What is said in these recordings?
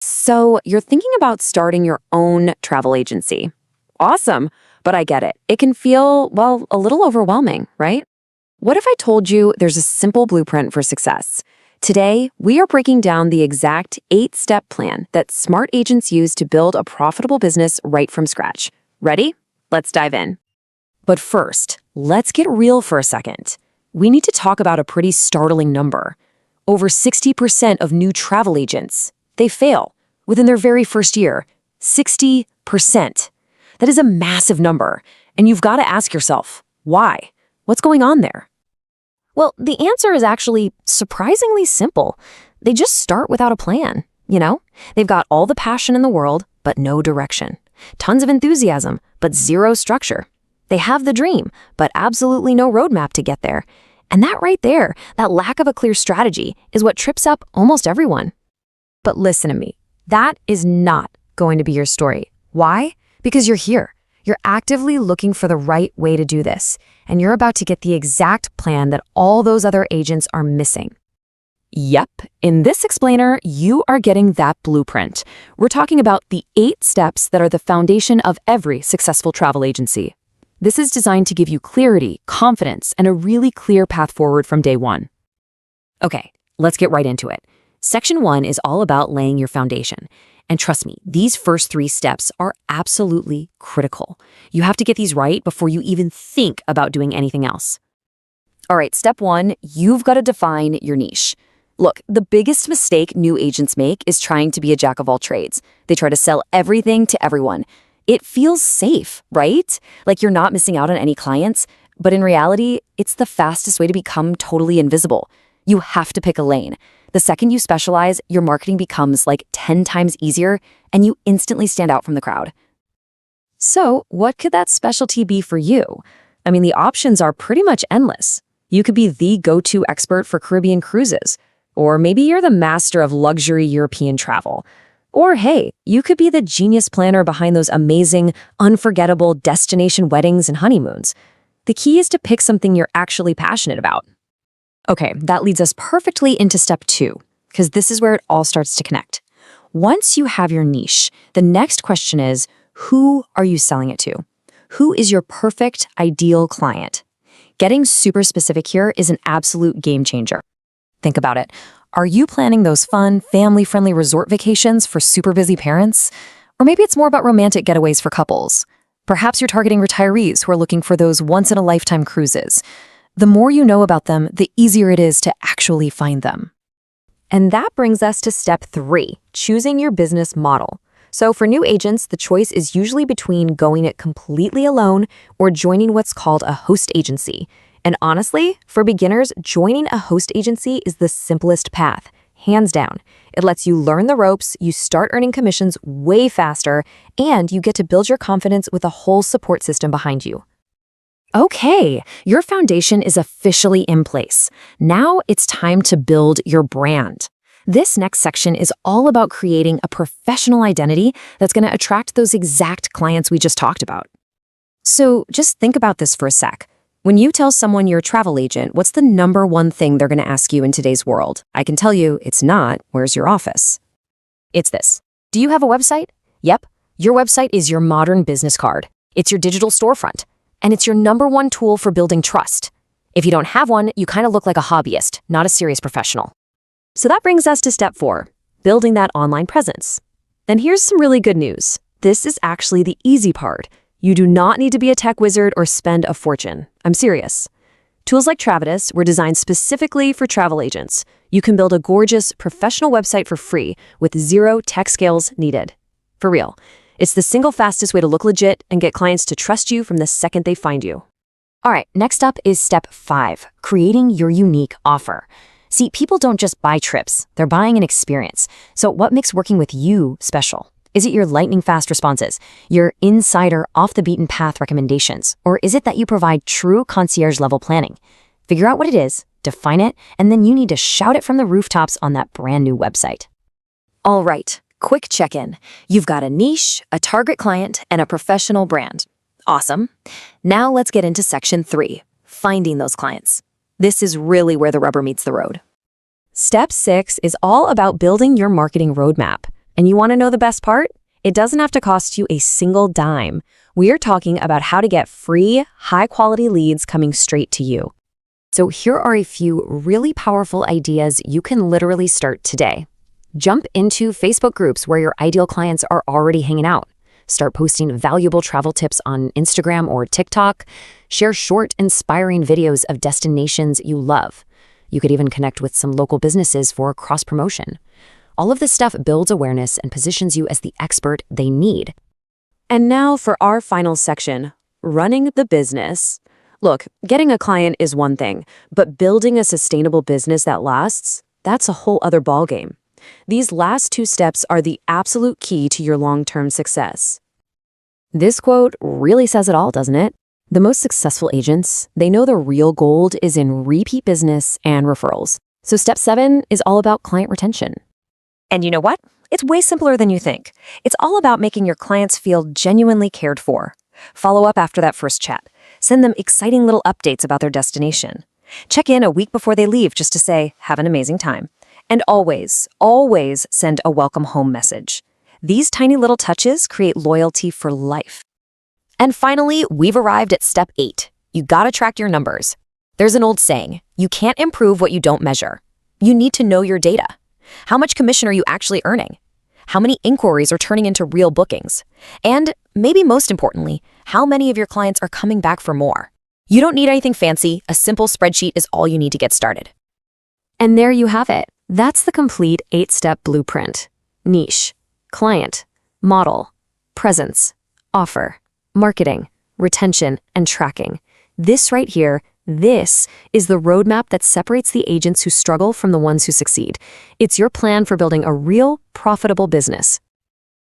So, you're thinking about starting your own travel agency. Awesome, but I get it. It can feel, well, a little overwhelming, right? What if I told you there's a simple blueprint for success? Today, we are breaking down the exact 8-step plan that smart agents use to build a profitable business right from scratch. Ready? Let's dive in. But first, let's get real for a second. We need to talk about a pretty startling number. Over 60% of new travel agents, they fail within their very first year. 60%. That is a massive number, and you've got to ask yourself, why? What's going on there? Well, the answer is actually surprisingly simple. They just start without a plan, They've got all the passion in the world, but no direction. Tons of enthusiasm, but zero structure. They have the dream, but absolutely no roadmap to get there. And that right there, that lack of a clear strategy, is what trips up almost everyone. But listen to me, that is not going to be your story. Why? Because you're here. You're actively looking for the right way to do this, and you're about to get the exact plan that all those other agents are missing. Yep, in this explainer, you are getting that blueprint. We're talking about the 8 steps that are the foundation of every successful travel agency. This is designed to give you clarity, confidence, and a really clear path forward from day one. Okay, let's get right into it. Section 1 is all about laying your foundation. And trust me, these first 3 steps are absolutely critical. You have to get these right before you even think about doing anything else. All right, step 1, you've got to define your niche. Look, the biggest mistake new agents make is trying to be a jack of all trades. They try to sell everything to everyone. It feels safe, right? Like you're not missing out on any clients, but in reality, it's the fastest way to become totally invisible. You have to pick a lane. The second you specialize, your marketing becomes like 10 times easier, and you instantly stand out from the crowd. So, what could that specialty be for you? I mean, the options are pretty much endless. You could be the go-to expert for Caribbean cruises, or maybe you're the master of luxury European travel. Or hey, you could be the genius planner behind those amazing, unforgettable destination weddings and honeymoons. The key is to pick something you're actually passionate about. Okay, that leads us perfectly into step 2, because this is where it all starts to connect. Once you have your niche, the next question is, who are you selling it to? Who is your perfect, ideal client? Getting super specific here is an absolute game changer. Think about it. Are you planning those fun, family-friendly resort vacations for super busy parents? Or maybe it's more about romantic getaways for couples. Perhaps you're targeting retirees who are looking for those once-in-a-lifetime cruises. The more you know about them, the easier it is to actually find them. And that brings us to step 3, choosing your business model. So for new agents, the choice is usually between going it completely alone or joining what's called a host agency. And honestly, for beginners, joining a host agency is the simplest path, hands down. It lets you learn the ropes, you start earning commissions way faster, and you get to build your confidence with a whole support system behind you. Okay, your foundation is officially in place. Now it's time to build your brand. This next section is all about creating a professional identity that's going to attract those exact clients we just talked about. So just think about this for a sec. When you tell someone you're a travel agent, what's the number one thing they're going to ask you in today's world? I can tell you it's not, where's your office? It's this. Do you have a website? Yep. Your website is your modern business card. It's your digital storefront. And it's your number one tool for building trust. If you don't have one, you kind of look like a hobbyist, not a serious professional. So that brings us to step 4, building that online presence. And here's some really good news. This is actually the easy part. You do not need to be a tech wizard or spend a fortune. I'm serious. Tools like Travitus were designed specifically for travel agents. You can build a gorgeous, professional website for free with 0 tech skills needed. For real. It's the single fastest way to look legit and get clients to trust you from the second they find you. All right, next up is step 5, creating your unique offer. See, people don't just buy trips, they're buying an experience. So what makes working with you special? Is it your lightning fast responses, your insider off the beaten path recommendations, or is it that you provide true concierge level planning? Figure out what it is, define it, and then you need to shout it from the rooftops on that brand new website. All right, quick check-in. You've got a niche, a target client, and a professional brand. Awesome. Now let's get into section 3, finding those clients. This is really where the rubber meets the road. Step 6 is all about building your marketing roadmap. And you want to know the best part? It doesn't have to cost you a single dime. We are talking about how to get free, high-quality leads coming straight to you. So here are a few really powerful ideas you can literally start today. Jump into Facebook groups where your ideal clients are already hanging out. Start posting valuable travel tips on Instagram or TikTok. Share short, inspiring videos of destinations you love. You could even connect with some local businesses for cross-promotion. All of this stuff builds awareness and positions you as the expert they need. And now for our final section, running the business. Look, getting a client is one thing, but building a sustainable business that lasts, that's a whole other ballgame. These last two steps are the absolute key to your long-term success. This quote really says it all, doesn't it? The most successful agents, they know the real gold is in repeat business and referrals. So step 7 is all about client retention. And you know what? It's way simpler than you think. It's all about making your clients feel genuinely cared for. Follow up after that first chat. Send them exciting little updates about their destination. Check in a week before they leave just to say, have an amazing time. And always, always send a welcome home message. These tiny little touches create loyalty for life. And finally, we've arrived at step 8. You gotta track your numbers. There's an old saying, you can't improve what you don't measure. You need to know your data. How much commission are you actually earning? How many inquiries are turning into real bookings? And maybe most importantly, how many of your clients are coming back for more? You don't need anything fancy. A simple spreadsheet is all you need to get started. And there you have it. That's the complete 8-step blueprint. Niche, client, model, presence, offer, marketing, retention, and tracking. This right here, this is the roadmap that separates the agents who struggle from the ones who succeed. It's your plan for building a real, profitable business.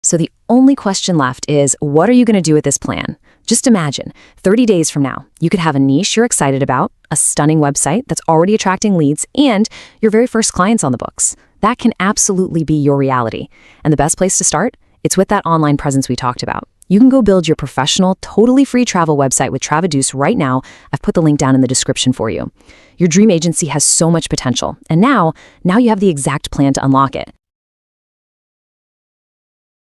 So the only question left is, what are you going to do with this plan? Just imagine, 30 days from now, you could have a niche you're excited about, a stunning website that's already attracting leads, and your very first clients on the books. That can absolutely be your reality. And the best place to start? It's with that online presence we talked about. You can go build your professional, totally free travel website with Travadouce right now. I've put the link down in the description for you. Your dream agency has so much potential, and now you have the exact plan to unlock it.